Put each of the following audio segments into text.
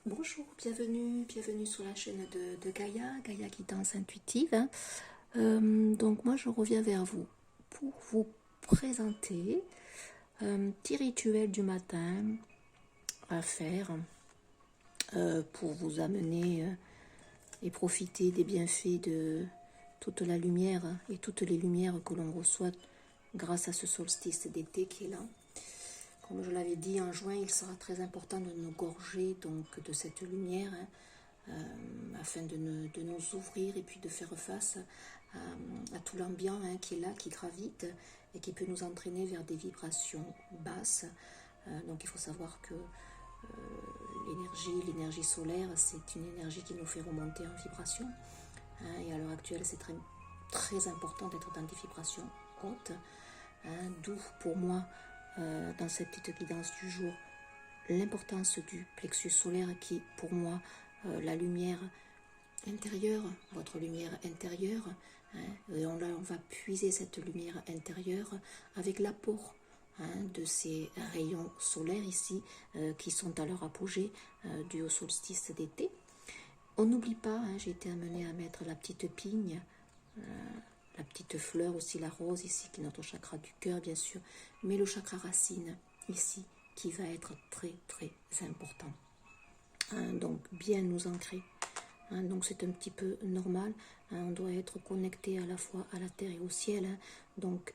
Bonjour, bienvenue sur la chaîne de Gaïa Guidance Intuitive. Donc moi je reviens vers vous pour vous présenter un petit rituel du matin à faire pour vous amener et profiter des bienfaits de toute la lumière et toutes les lumières que l'on reçoit grâce à ce solstice d'été qui est là. Comme je l'avais dit, en juin, il sera très important de nous gorger donc, de cette lumière afin de nous ouvrir et puis de faire face à tout l'ambiance qui est là, qui gravite et qui peut nous entraîner vers des vibrations basses. Donc il faut savoir que l'énergie solaire, c'est une énergie qui nous fait remonter en vibration. Et à l'heure actuelle, c'est très important d'être dans des vibrations hautes. D'où pour moi, dans cette petite guidance du jour, l'importance du plexus solaire qui est pour moi la lumière intérieure, votre lumière intérieure. Et on va puiser cette lumière intérieure avec l'apport de ces rayons solaires ici qui sont à leur apogée dû au solstice d'été. On n'oublie pas, j'ai été amenée à mettre la petite pigne, la petite fleur aussi, la rose ici, qui est notre chakra du cœur bien sûr, mais le chakra racine ici, qui va être très très important. Donc bien nous ancrer. Donc c'est un petit peu normal. On doit être connecté à la fois à la terre et au ciel. Donc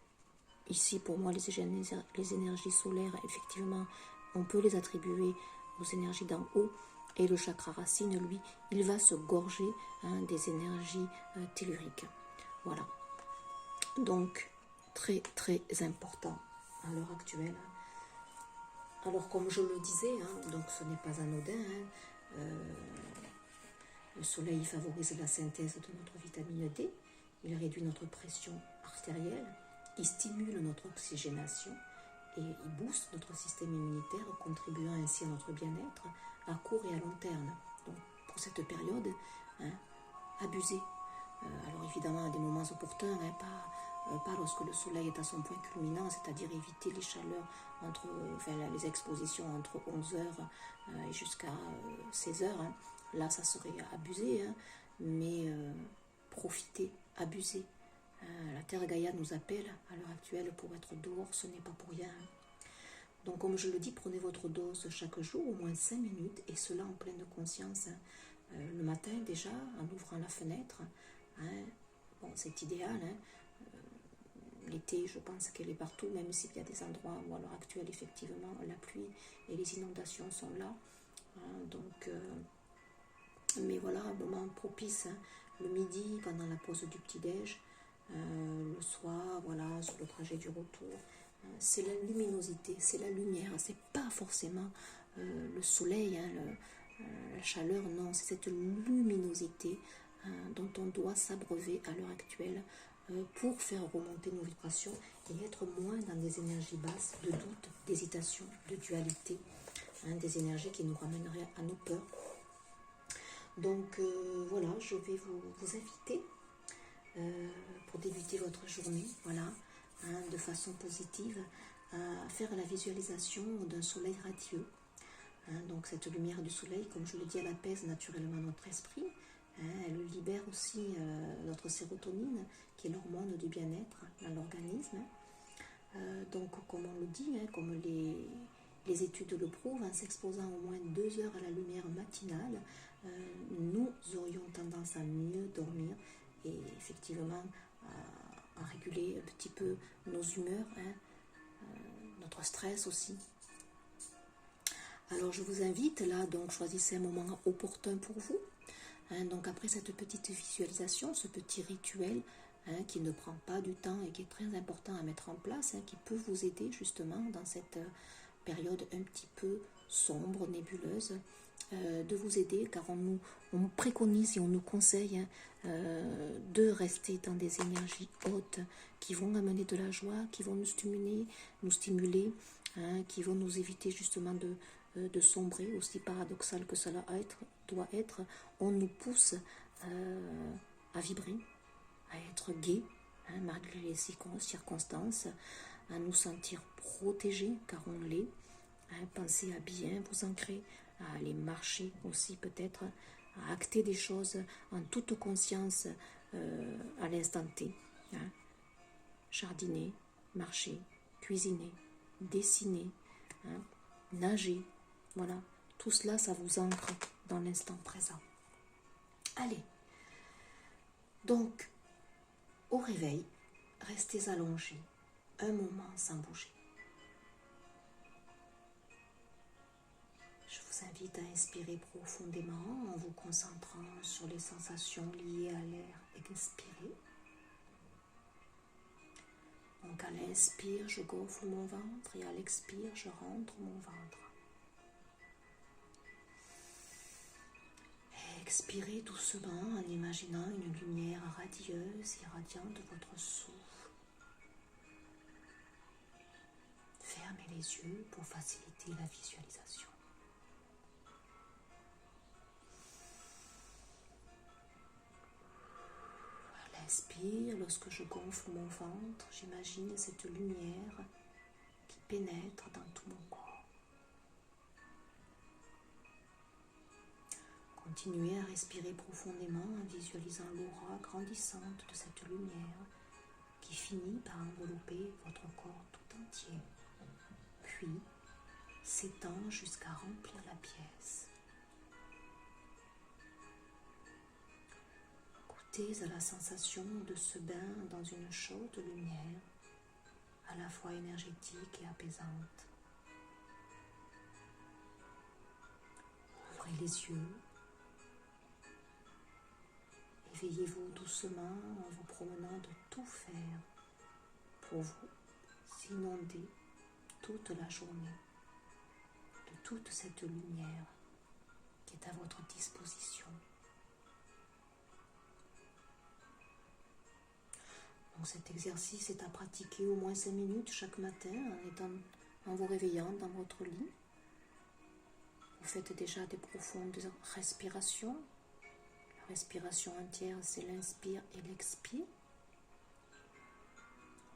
ici pour moi les énergies solaires, effectivement, on peut les attribuer aux énergies d'en haut. Et le chakra racine, lui, il va se gorger des énergies telluriques. Voilà. Donc, très très important à l'heure actuelle. Alors, comme je le disais, donc ce n'est pas anodin. Le soleil favorise la synthèse de notre vitamine D. Il réduit notre pression artérielle. Il stimule notre oxygénation et il booste notre système immunitaire, contribuant ainsi à notre bien-être à court et à long terme. Donc, pour cette période, abusez. Alors évidemment, à des moments opportuns, pas lorsque le soleil est à son point culminant, c'est-à-dire éviter les chaleurs, les expositions entre 11h et jusqu'à 16h. Là, ça serait abusé, mais profitez, abusez. La Terre Gaïa nous appelle à l'heure actuelle pour être dehors, ce n'est pas pour rien. Donc comme je le dis, prenez votre dose chaque jour, au moins 5 minutes, et cela en pleine conscience. Le matin déjà, en ouvrant la fenêtre, bon, c'est idéal. L'été, je pense qu'elle est partout, même s'il y a des endroits où à l'heure actuelle, effectivement, la pluie et les inondations sont là. Mais voilà, un moment propice, le midi, pendant la pause du petit-déj, le soir, voilà, sur le trajet du retour. C'est la luminosité, c'est la lumière, c'est pas forcément le soleil, la chaleur, non, c'est cette luminosité dont on doit s'abreuver à l'heure actuelle pour faire remonter nos vibrations et être moins dans des énergies basses de doute, d'hésitation, de dualité, des énergies qui nous ramèneraient à nos peurs. Donc voilà, je vais vous inviter pour débuter votre journée, voilà, de façon positive, à faire la visualisation d'un soleil radieux. Donc cette lumière du soleil, comme je le dis, elle apaise naturellement notre esprit. Elle libère aussi notre sérotonine, qui est l'hormone du bien-être dans l'organisme. Donc comme on le dit, comme les études le prouvent, en s'exposant au moins 2 heures à la lumière matinale, nous aurions tendance à mieux dormir et effectivement à réguler un petit peu nos humeurs, notre stress aussi. Alors je vous invite là, donc choisissez un moment opportun pour vous. Donc après cette petite visualisation, ce petit rituel qui ne prend pas du temps et qui est très important à mettre en place, qui peut vous aider justement dans cette période un petit peu sombre, nébuleuse, de vous aider, car on préconise et on nous conseille de rester dans des énergies hautes qui vont amener de la joie, qui vont nous stimuler, qui vont nous éviter justement de sombrer, aussi paradoxal que cela doit être. On nous pousse à vibrer, à être gai, malgré les circonstances, à nous sentir protégés, car on l'est. Pensez à bien vous ancrer à aller marcher aussi peut-être, à acter des choses en toute conscience à l'instant T. Hein. Jardiner, marcher, cuisiner, dessiner, hein, nager, voilà. Tout cela, ça vous ancre dans l'instant présent. Allez. Donc, au réveil, restez allongés un moment sans bouger. Je vous invite à inspirer profondément en vous concentrant sur les sensations liées à l'air expiré. Donc à l'inspire, je gonfle mon ventre et à l'expire, je rentre mon ventre. Expirez doucement en imaginant une lumière radieuse irradiant de votre souffle. Fermez les yeux pour faciliter la visualisation. À l'inspire, lorsque je gonfle mon ventre, j'imagine cette lumière qui pénètre dans tout mon corps. Continuez à respirer profondément en visualisant l'aura grandissante de cette lumière qui finit par envelopper votre corps tout entier, puis s'étend jusqu'à remplir la pièce. Goûtez à la sensation de ce bain dans une chaude lumière, à la fois énergétique et apaisante. Ouvrez les yeux. Éveillez-vous doucement en vous promenant de tout faire pour vous inonder toute la journée de toute cette lumière qui est à votre disposition. Donc cet exercice est à pratiquer au moins 5 minutes chaque matin en vous réveillant dans votre lit. Vous faites déjà des profondes respirations. La respiration entière, c'est l'inspire et l'expire.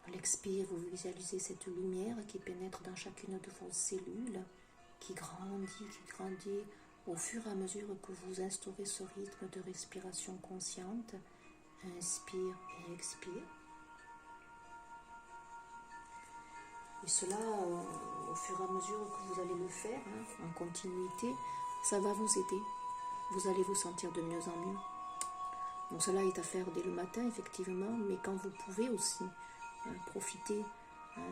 À l'expire, vous visualisez cette lumière qui pénètre dans chacune de vos cellules, qui grandit au fur et à mesure que vous instaurez ce rythme de respiration consciente. Inspire et expire. Et cela, au fur et à mesure que vous allez le faire, en continuité, ça va vous aider. Vous allez vous sentir de mieux en mieux. Donc cela est à faire dès le matin, effectivement, mais quand vous pouvez aussi profiter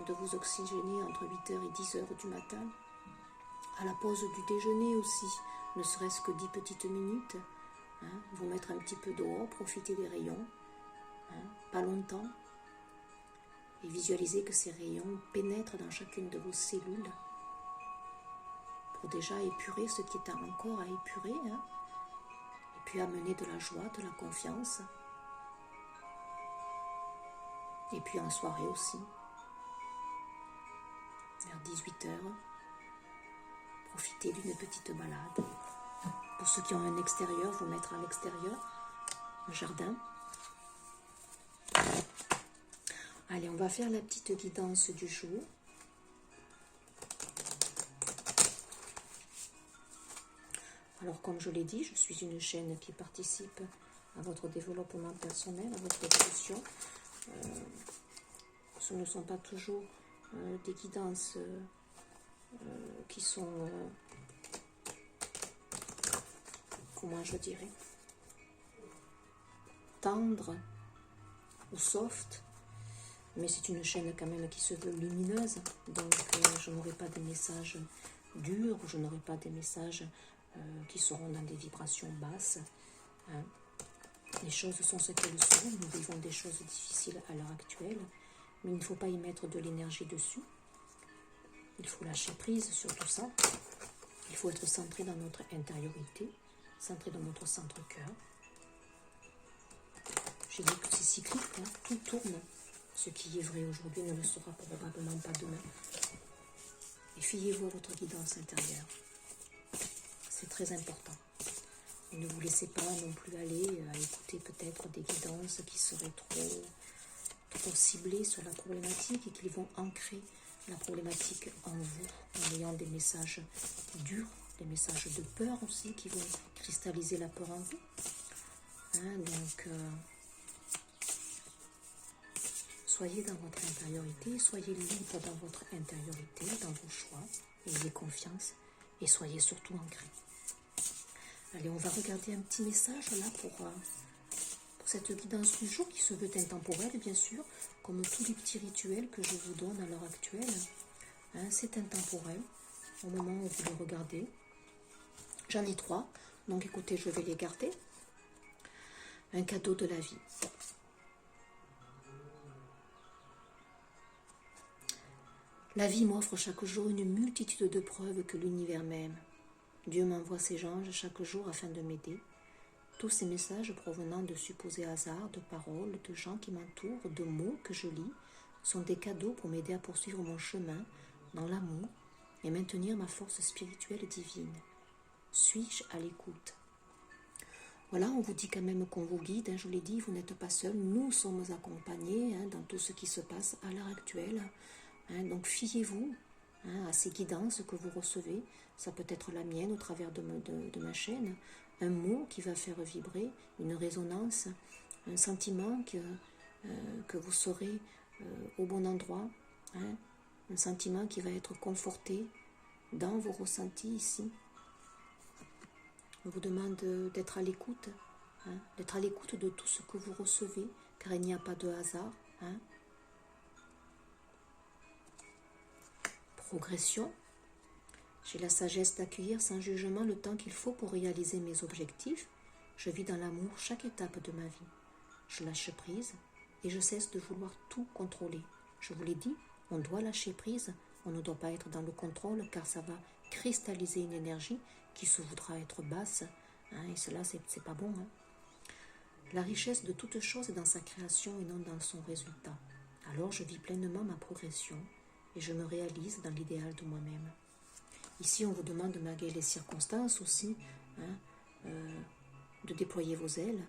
de vous oxygéner entre 8h et 10h du matin, à la pause du déjeuner aussi, ne serait-ce que 10 petites minutes, vous mettre un petit peu dehors, profiter des rayons, pas longtemps, et visualiser que ces rayons pénètrent dans chacune de vos cellules pour déjà épurer ce qui est encore à épurer, et puis amener de la joie, de la confiance, et puis en soirée aussi, vers 18h, profiter d'une petite balade. Pour ceux qui ont un extérieur, vous mettre à l'extérieur, un jardin. Allez, on va faire la petite guidance du jour. Alors, comme je l'ai dit, je suis une chaîne qui participe à votre développement personnel, à votre évolution. Ce ne sont pas toujours des guidances qui sont, comment je dirais, tendres ou soft, mais c'est une chaîne quand même qui se veut lumineuse, donc je n'aurai pas des messages durs, je n'aurai pas des messages qui seront dans des vibrations basses. Les choses sont ce qu'elles sont, nous vivons des choses difficiles à l'heure actuelle, mais il ne faut pas y mettre de l'énergie dessus. Il faut lâcher prise sur tout ça. Il faut être centré dans notre intériorité, centré dans notre centre-cœur. J'ai dit que c'est cyclique, tout tourne. Ce qui est vrai aujourd'hui ne le sera probablement pas demain. Et fiez-vous à votre guidance intérieure. C'est très important. Et ne vous laissez pas non plus aller à écouter peut-être des guidances qui seraient trop ciblées sur la problématique et qui vont ancrer la problématique en vous, en ayant des messages durs des messages de peur aussi qui vont cristalliser la peur en vous. Donc, soyez dans votre intériorité, soyez libre dans votre intériorité, dans vos choix, ayez confiance et soyez surtout ancrés. Allez, on va regarder un petit message là pour cette guidance du jour qui se veut intemporelle, bien sûr, comme tous les petits rituels que je vous donne à l'heure actuelle. C'est intemporel au moment où vous les regardez. J'en ai 3, donc écoutez, je vais les garder. Un cadeau de la vie. La vie m'offre chaque jour une multitude de preuves que l'univers m'aime. Dieu m'envoie ses anges chaque jour afin de m'aider. Tous ces messages provenant de supposés hasards, de paroles, de gens qui m'entourent, de mots que je lis, sont des cadeaux pour m'aider à poursuivre mon chemin dans l'amour et maintenir ma force spirituelle divine. Suis-je à l'écoute? Voilà, on vous dit quand même qu'on vous guide, je vous l'ai dit, vous n'êtes pas seul, nous sommes accompagnés dans tout ce qui se passe à l'heure actuelle. Donc fiez-vous à ces guidances que vous recevez, ça peut être la mienne au travers de ma chaîne, un mot qui va faire vibrer, une résonance, un sentiment que vous serez au bon endroit, un sentiment qui va être conforté dans vos ressentis ici. On vous demande d'être à l'écoute, d'être à l'écoute de tout ce que vous recevez, car il n'y a pas de hasard. Progression. J'ai la sagesse d'accueillir sans jugement le temps qu'il faut pour réaliser mes objectifs. Je vis dans l'amour chaque étape de ma vie. Je lâche prise et je cesse de vouloir tout contrôler. Je vous l'ai dit, on doit lâcher prise, on ne doit pas être dans le contrôle car ça va cristalliser une énergie qui se voudra être basse, et cela c'est pas bon. La richesse de toute chose est dans sa création et non dans son résultat. Alors je vis pleinement ma progression et je me réalise dans l'idéal de moi-même. Ici on vous demande, malgré les circonstances aussi, de déployer vos ailes.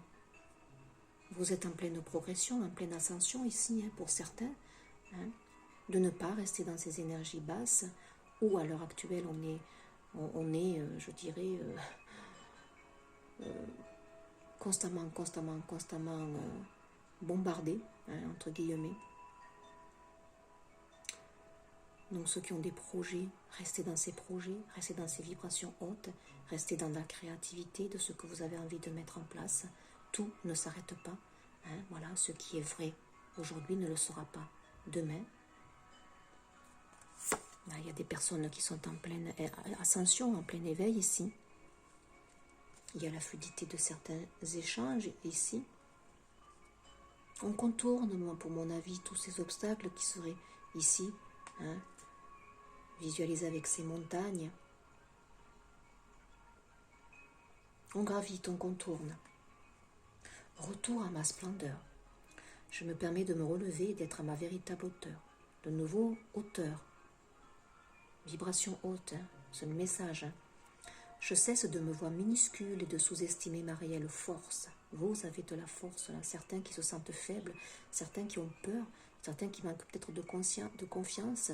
Vous êtes en pleine progression, en pleine ascension ici pour certains, de ne pas rester dans ces énergies basses où à l'heure actuelle on est, je dirais, constamment bombardé, entre guillemets. Donc ceux qui ont des projets, restez dans ces projets, restez dans ces vibrations hautes, restez dans la créativité de ce que vous avez envie de mettre en place. Tout ne s'arrête pas. Voilà, ce qui est vrai aujourd'hui ne le sera pas demain. Là, il y a des personnes qui sont en pleine ascension, en plein éveil ici. Il y a la fluidité de certains échanges ici. On contourne, moi, pour mon avis, tous ces obstacles qui seraient ici, visualisés avec ces montagnes. On gravite, on contourne. Retour à ma splendeur. Je me permets de me relever et d'être à ma véritable hauteur. De nouveau, hauteur. Vibration haute, c'est le message. Je cesse de me voir minuscule et de sous-estimer ma réelle force. Vous avez de la force, là. Certains qui se sentent faibles, certains qui ont peur, certains qui manquent peut-être de confiance,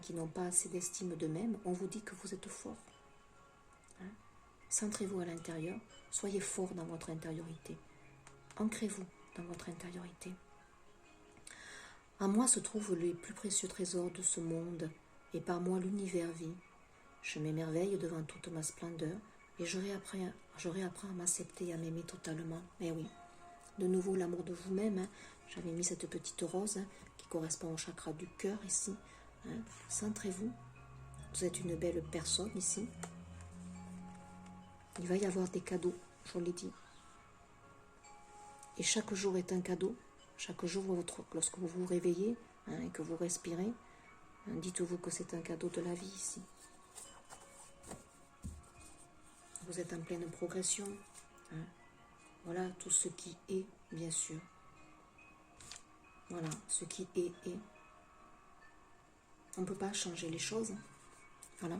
qui n'ont pas assez d'estime d'eux-mêmes. On vous dit que vous êtes fort. Centrez-vous à l'intérieur, soyez fort dans votre intériorité. Ancrez-vous dans votre intériorité. En moi se trouvent les plus précieux trésors de ce monde, et par moi l'univers vit. Je m'émerveille devant toute ma splendeur, et je réapprends à m'accepter et à m'aimer totalement. Mais oui, de nouveau l'amour de vous-même. J'avais mis cette petite rose qui correspond au chakra du cœur ici. Centrez-vous. Vous êtes une belle personne ici. Il va y avoir des cadeaux, je vous l'ai dit. Et chaque jour est un cadeau. Chaque jour, lorsque vous vous réveillez et que vous respirez, dites-vous que c'est un cadeau de la vie ici. Vous êtes en pleine progression. Voilà tout ce qui est, bien sûr. Voilà, ce qui est. On ne peut pas changer les choses. Voilà.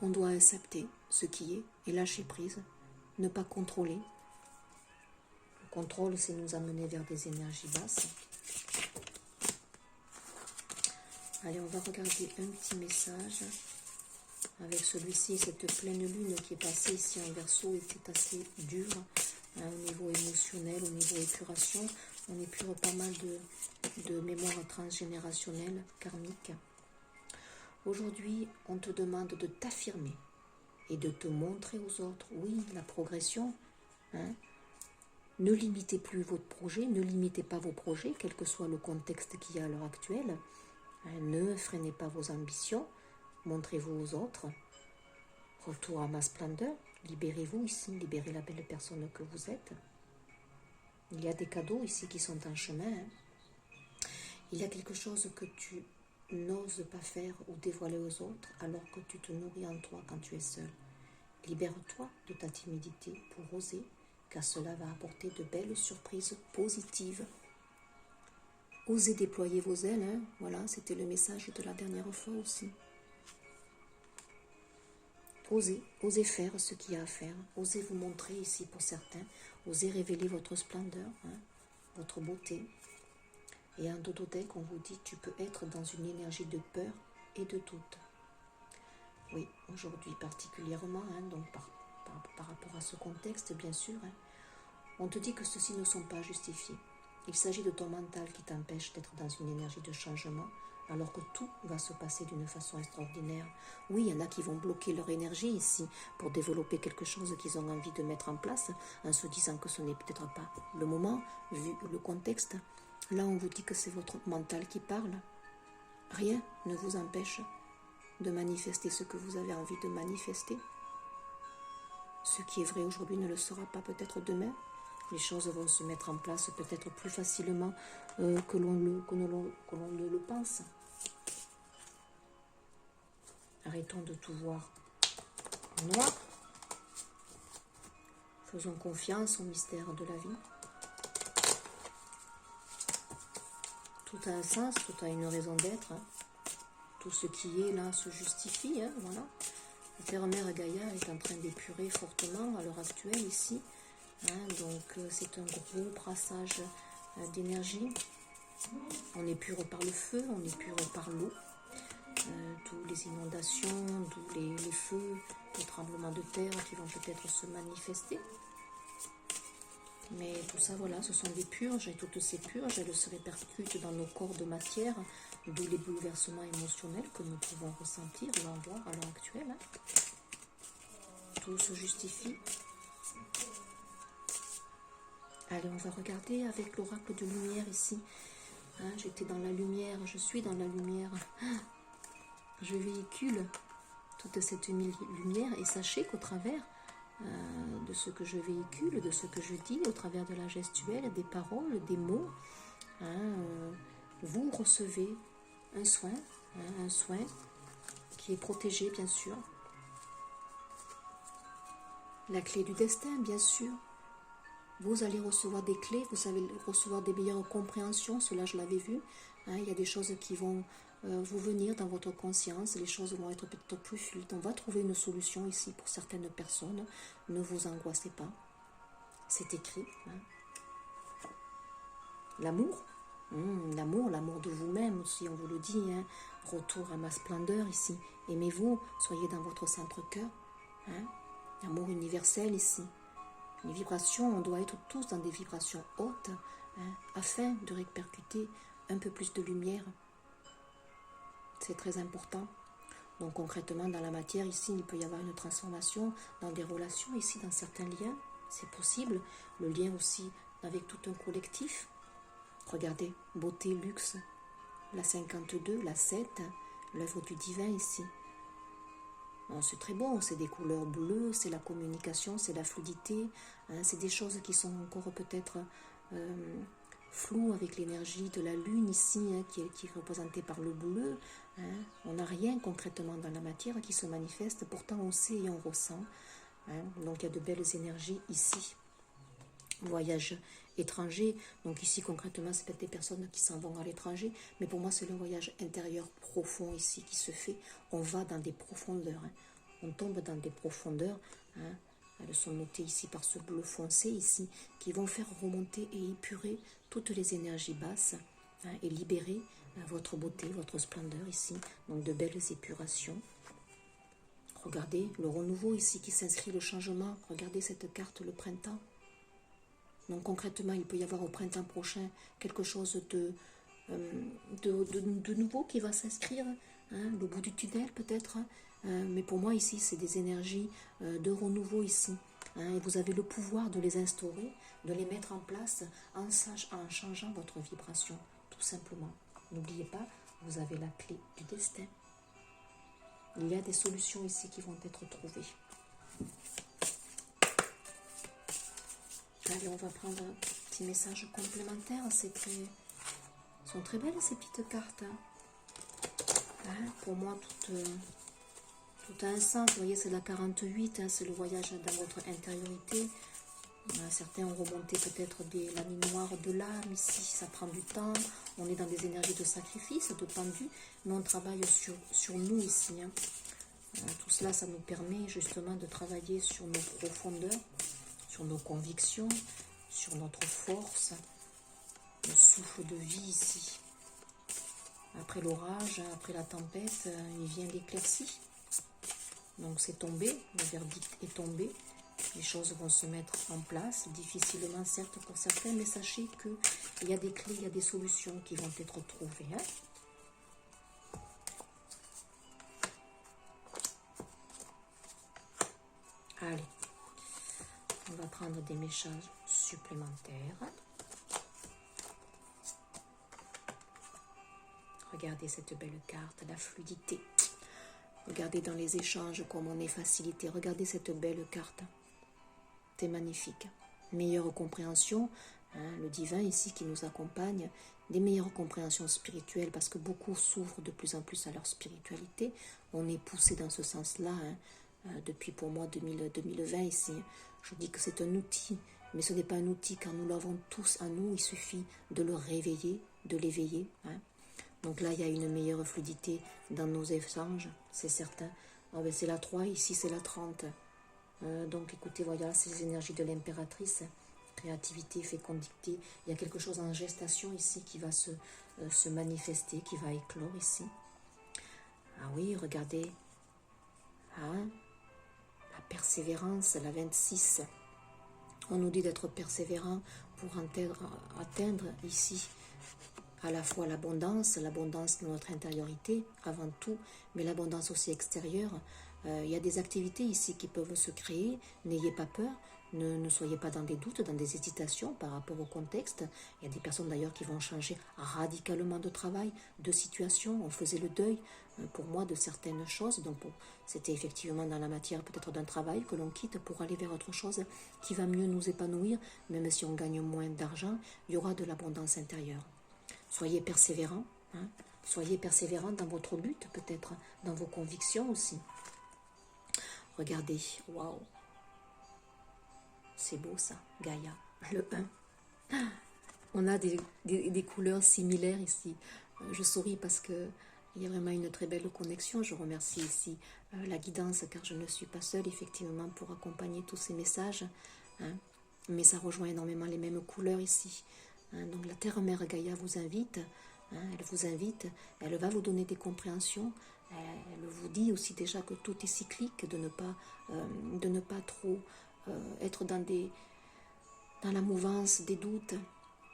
On doit accepter ce qui est et lâcher prise. Ne pas contrôler. Le contrôle, c'est nous amener vers des énergies basses. Allez, on va regarder un petit message avec celui-ci, cette pleine lune qui est passée ici en Verseau et qui est assez dure, hein, au niveau émotionnel, au niveau épuration. On épure pas mal de mémoires transgénérationnelles, karmiques. Aujourd'hui, on te demande de t'affirmer et de te montrer aux autres. Oui, la progression. Hein. Ne limitez plus votre projet, ne limitez pas vos projets, quel que soit le contexte qu'il y a à l'heure actuelle. Hein, ne freinez pas vos ambitions, montrez-vous aux autres. Retour à ma splendeur, libérez-vous ici, libérez la belle personne que vous êtes. Il y a des cadeaux ici qui sont en chemin. Hein. Il y a quelque chose que tu n'oses pas faire ou dévoiler aux autres alors que tu te nourris en toi quand tu es seul. Libère-toi de ta timidité pour oser, car cela va apporter de belles surprises positives. Osez déployer vos ailes, hein. Voilà, c'était le message de la dernière fois aussi. Osez faire ce qu'il y a à faire, osez vous montrer ici pour certains, osez révéler votre splendeur, hein, votre beauté. Et en Dododec, on vous dit, tu peux être dans une énergie de peur et de doute. Oui, aujourd'hui particulièrement, hein, donc par rapport à ce contexte, bien sûr, hein, on te dit que ceux-ci ne sont pas justifiés. Il s'agit de ton mental qui t'empêche d'être dans une énergie de changement, alors que tout va se passer d'une façon extraordinaire. Oui, il y en a qui vont bloquer leur énergie ici pour développer quelque chose qu'ils ont envie de mettre en place, en se disant que ce n'est peut-être pas le moment, vu le contexte. Là, on vous dit que c'est votre mental qui parle. Rien ne vous empêche de manifester ce que vous avez envie de manifester. Ce qui est vrai aujourd'hui ne le sera pas peut-être demain. Les choses vont se mettre en place peut-être plus facilement que l'on ne le pense. Arrêtons de tout voir en noir. Faisons confiance au mystère de la vie. Tout a un sens, tout a une raison d'être. Hein. Tout ce qui est là se justifie. Hein, voilà. La Terre-Mère Gaïa est en train d'épurer fortement à l'heure actuelle ici. Hein, donc c'est un gros brassage d'énergie. On épure par le feu, on épure par l'eau. Tous les inondations, tous les feux, les tremblements de terre qui vont peut-être se manifester. Mais tout ça, voilà, ce sont des purges, et toutes ces purges, elles se répercutent dans nos corps de matière, d'où les bouleversements émotionnels que nous pouvons ressentir ou avoir à l'heure actuelle. Hein. Tout se justifie. Allez, on va regarder avec l'oracle de lumière ici. Hein, j'étais dans la lumière, je suis dans la lumière. Je véhicule toute cette lumière et sachez qu'au travers de ce que je véhicule, de ce que je dis, au travers de la gestuelle, des paroles, des mots, hein, vous recevez un soin qui est protégé bien sûr. La clé du destin bien sûr. Vous allez recevoir des clés, vous allez recevoir des meilleures compréhensions, cela je l'avais vu. Hein, il y a des choses qui vont vous venir dans votre conscience, les choses vont être peut-être plus fluides. On va trouver une solution ici pour certaines personnes. Ne vous angoissez pas. C'est écrit. Hein. L'amour, l'amour de vous-même, si on vous le dit. Hein. Retour à ma splendeur ici. Aimez-vous, soyez dans votre centre-cœur. Hein. Amour universel ici. Les vibrations, on doit être tous dans des vibrations hautes, hein, afin de répercuter un peu plus de lumière. C'est très important. Donc concrètement, dans la matière, ici, il peut y avoir une transformation dans des relations, ici, dans certains liens. C'est possible. Le lien aussi avec tout un collectif. Regardez, beauté, luxe, la 52, la 7, l'œuvre du divin ici. C'est très bon, c'est des couleurs bleues, c'est la communication, c'est la fluidité, hein, c'est des choses qui sont encore peut-être floues avec l'énergie de la lune ici, hein, qui est représentée par le bleu. Hein. On n'a rien concrètement dans la matière qui se manifeste, pourtant on sait et on ressent. Hein. Donc il y a de belles énergies ici. Voyage étranger, donc ici concrètement c'est peut-être des personnes qui s'en vont à l'étranger, mais pour moi c'est le voyage intérieur profond ici qui se fait. On va dans des profondeurs, hein. On tombe dans des profondeurs, hein. Elles sont notées ici par ce bleu foncé ici, qui vont faire remonter et épurer toutes les énergies basses, hein, et libérer votre beauté, votre splendeur ici, donc de belles épurations. Regardez le renouveau ici qui s'inscrit, le changement. Regardez cette carte, le printemps. Donc concrètement, il peut y avoir au printemps prochain quelque chose de nouveau qui va s'inscrire, hein, le bout du tunnel peut-être. Mais pour moi ici, c'est des énergies de renouveau ici. Hein, et vous avez le pouvoir de les instaurer, de les mettre en place en changeant votre vibration, tout simplement. N'oubliez pas, vous avez la clé du destin. Il y a des solutions ici qui vont être trouvées. Allez, on va prendre un petit message complémentaire. Sont très belles ces petites cartes. Hein, pour moi, tout a un sens. Vous voyez, c'est la 48. Hein, c'est le voyage dans votre intériorité. Certains ont remonté peut-être la nuit noire de l'âme. Ici, ça prend du temps. On est dans des énergies de sacrifice, de pendu. Mais on travaille sur nous ici. Hein. Tout cela, ça nous permet justement de travailler sur nos profondeurs, sur nos convictions, sur notre force, le souffle de vie ici. Après l'orage, après la tempête, il vient l'éclaircie. Donc c'est tombé, le verdict est tombé. Les choses vont se mettre en place, difficilement certes pour certains, mais sachez qu'il y a des clés, il y a des solutions qui vont être trouvées. Hein. Allez, on va prendre des messages supplémentaires. Regardez cette belle carte, la fluidité. Regardez dans les échanges comme on est facilité. Regardez cette belle carte. C'est magnifique. Meilleure compréhension, hein, le divin ici qui nous accompagne, des meilleures compréhensions spirituelles parce que beaucoup s'ouvrent de plus en plus à leur spiritualité. On est poussé dans ce sens-là, hein, depuis pour moi 2020 ici. Je dis que c'est un outil, mais ce n'est pas un outil car nous l'avons tous en nous. Il suffit de le réveiller, de l'éveiller. Hein. Donc là, il y a une meilleure fluidité dans nos échanges, c'est certain. Oh, ben c'est la 3, ici c'est la 30. Donc écoutez, voilà, c'est les énergies de l'impératrice. Créativité, fécondité. Il y a quelque chose en gestation ici qui va se manifester, qui va éclore ici. Ah oui, regardez. Hein, la persévérance, la 26. On nous dit d'être persévérant pour atteindre ici à la fois l'abondance de notre intériorité avant tout, mais l'abondance aussi extérieure. Il y a des activités ici qui peuvent se créer, n'ayez pas peur, ne soyez pas dans des doutes, dans des hésitations par rapport au contexte. Il y a des personnes d'ailleurs qui vont changer radicalement de travail, de situation. On faisait le deuil pour moi de certaines choses, donc c'était effectivement dans la matière peut-être d'un travail que l'on quitte pour aller vers autre chose qui va mieux nous épanouir, même si on gagne moins d'argent, il y aura de l'abondance intérieure. Soyez persévérants, hein, soyez persévérants dans votre but peut-être, dans vos convictions aussi. Regardez, waouh, c'est beau ça, Gaïa, le 1. On a des couleurs similaires ici. Je souris parce que il y a vraiment une très belle connexion. Je remercie ici la guidance car je ne suis pas seule effectivement pour accompagner tous ces messages. Hein, mais ça rejoint énormément les mêmes couleurs ici. Hein, donc la Terre-Mère Gaïa vous invite, hein, elle vous invite, elle va vous donner des compréhensions. Elle vous dit aussi déjà que tout est cyclique, de ne pas trop être dans la mouvance des doutes.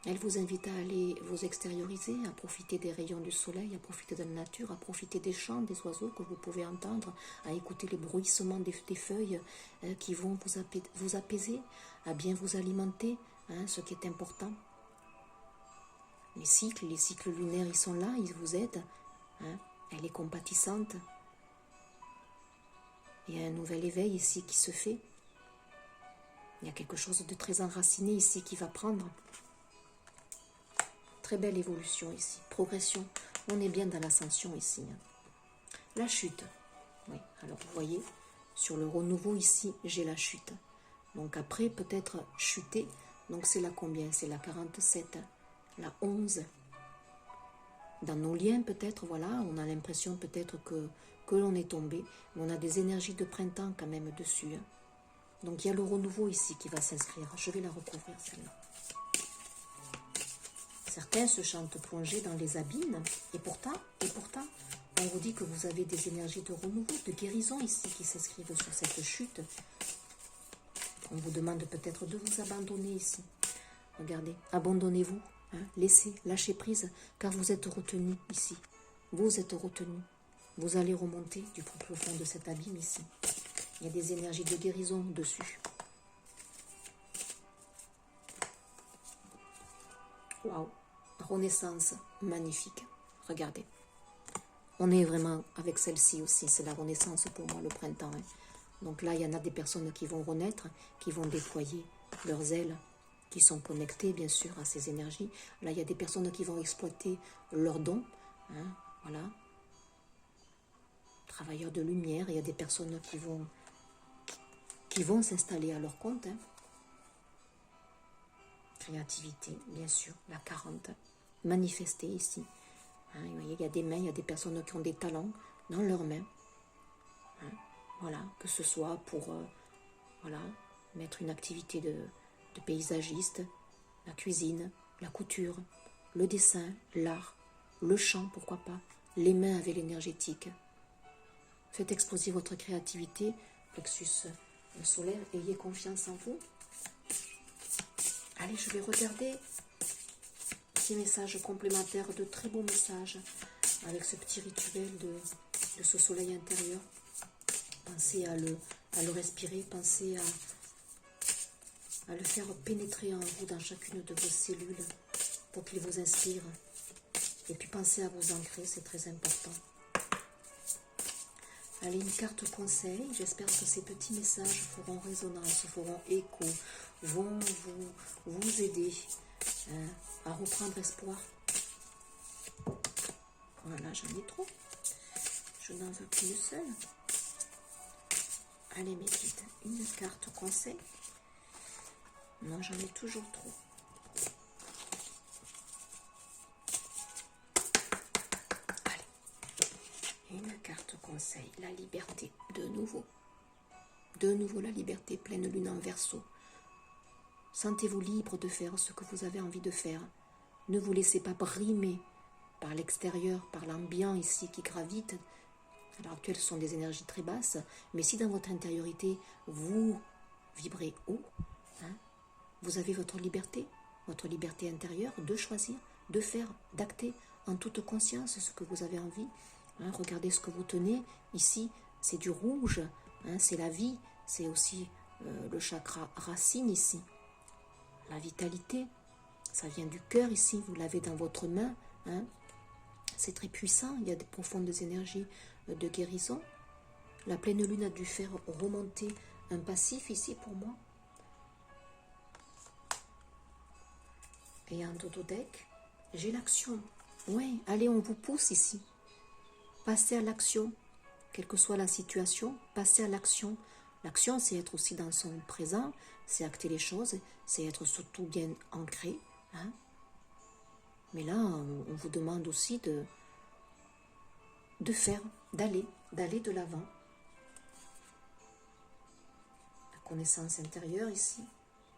Elle vous invite à aller vous extérioriser, à profiter des rayons du soleil, à profiter de la nature, à profiter des chants des oiseaux que vous pouvez entendre, à écouter les bruissements des feuilles qui vont vous apaiser, à bien vous alimenter, hein, ce qui est important. Les cycles lunaires, ils sont là, ils vous aident. Hein. Elle est compatissante. Il y a un nouvel éveil ici qui se fait. Il y a quelque chose de très enraciné ici qui va prendre. Très belle évolution ici, progression. On est bien dans l'ascension ici. La chute. Oui, alors vous voyez, sur le renouveau ici, j'ai la chute. Donc après, peut-être chuter. Donc c'est la combien? C'est la 47, la 11. Dans nos liens peut-être, voilà, on a l'impression peut-être que l'on est tombé, mais on a des énergies de printemps quand même dessus. Hein. Donc il y a le renouveau ici qui va s'inscrire. Je vais la recouvrir celle-là. Certains se chantent plongés dans les abîmes, et pourtant, On vous dit que vous avez des énergies de renouveau, de guérison ici qui s'inscrivent sur cette chute. On vous demande peut-être de vous abandonner ici. Regardez, abandonnez-vous, hein, laissez, lâchez prise, car vous êtes retenu ici. Vous êtes retenu. Vous allez remonter du plus profond de cet abîme ici. Il y a des énergies de guérison dessus. Waouh, renaissance magnifique. Regardez. On est vraiment avec celle-ci aussi, c'est la renaissance pour moi, le printemps. Hein. Donc là, il y en a des personnes qui vont renaître, qui vont déployer leurs ailes, qui sont connectées bien sûr à ces énergies. Là, il y a des personnes qui vont exploiter leurs dons. Hein, voilà. Travailleurs de lumière, il y a des personnes qui vont s'installer à leur compte. Hein. Créativité, bien sûr, la 40, manifester ici. Hein, vous voyez, il y a des mains, il y a des personnes qui ont des talents dans leurs mains. Hein, voilà, que ce soit pour voilà, mettre une activité de paysagiste, la cuisine, la couture, le dessin, l'art, le chant, pourquoi pas, les mains avec l'énergétique. Faites exploser votre créativité, plexus solaire, ayez confiance en vous. Allez, je vais regarder ces messages complémentaires, de très beaux messages, avec ce petit rituel de ce soleil intérieur. Pensez à le respirer, pensez à le faire pénétrer en vous, dans chacune de vos cellules, pour qu'il vous inspire. Et puis pensez à vous ancrer, c'est très important. Allez, une carte conseil. J'espère que ces petits messages feront résonance, feront écho, vont vous aider à reprendre espoir. Voilà, j'en ai trop. Je n'en veux qu'une seule. Allez, mes petites, une carte conseil. Non, j'en ai toujours trop. Une carte conseil, la liberté, de nouveau la liberté, pleine lune en Verseau. Sentez-vous libre de faire ce que vous avez envie de faire. Ne vous laissez pas brimer par l'extérieur, par l'ambiance ici qui gravite. À l'heure actuelle, ce sont des énergies très basses, mais si dans votre intériorité, vous vibrez haut, hein, vous avez votre liberté intérieure de choisir, de faire, d'acter en toute conscience ce que vous avez envie. Hein, regardez ce que vous tenez. Ici, c'est du rouge. Hein, c'est la vie. C'est aussi le chakra racine ici. La vitalité. Ça vient du cœur ici. Vous l'avez dans votre main. Hein. C'est très puissant. Il y a de profondes énergies de guérison. La pleine lune a dû faire remonter un passif ici pour moi. Et un dodo-deck. J'ai l'action. Oui, allez, on vous pousse ici. Passez à l'action, quelle que soit la situation, passez à l'action. L'action, c'est être aussi dans son présent, c'est acter les choses, c'est être surtout bien ancré. Hein. Mais là, on vous demande aussi de faire, d'aller de l'avant. La connaissance intérieure ici.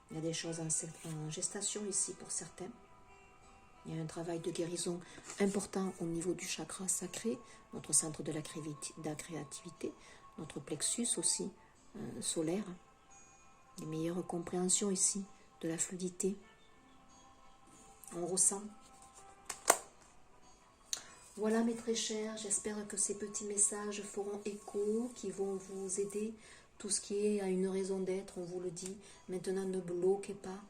Il y a des choses en gestation ici pour certains. Il y a un travail de guérison important au niveau du chakra sacré, notre centre de la créativité, notre plexus aussi solaire. Une meilleure compréhension ici de la fluidité. On ressent. Voilà mes très chers, j'espère que ces petits messages feront écho, qui vont vous aider. Tout ce qui est à une raison d'être, on vous le dit. Maintenant, ne bloquez pas.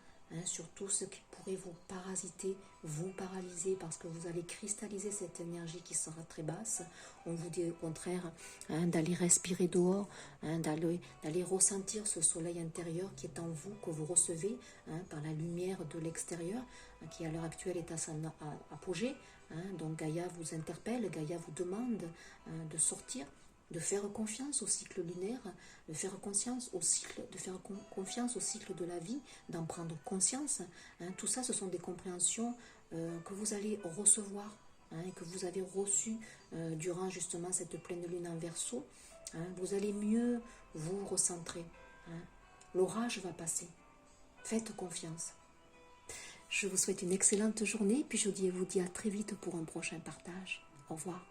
Sur tout ce qui pourrait vous parasiter, vous paralyser, parce que vous allez cristalliser cette énergie qui sera très basse. On vous dit au contraire d'aller respirer dehors, d'aller ressentir ce soleil intérieur qui est en vous, que vous recevez par la lumière de l'extérieur, qui à l'heure actuelle est à son apogée. Donc Gaïa vous interpelle, Gaïa vous demande de sortir, de faire confiance au cycle lunaire, de faire confiance au cycle de la vie, d'en prendre conscience. Tout ça, ce sont des compréhensions que vous allez recevoir et que vous avez reçues durant justement cette pleine lune en Verseau. Vous allez mieux vous recentrer. L'orage va passer. Faites confiance. Je vous souhaite une excellente journée, puis je vous dis à très vite pour un prochain partage. Au revoir.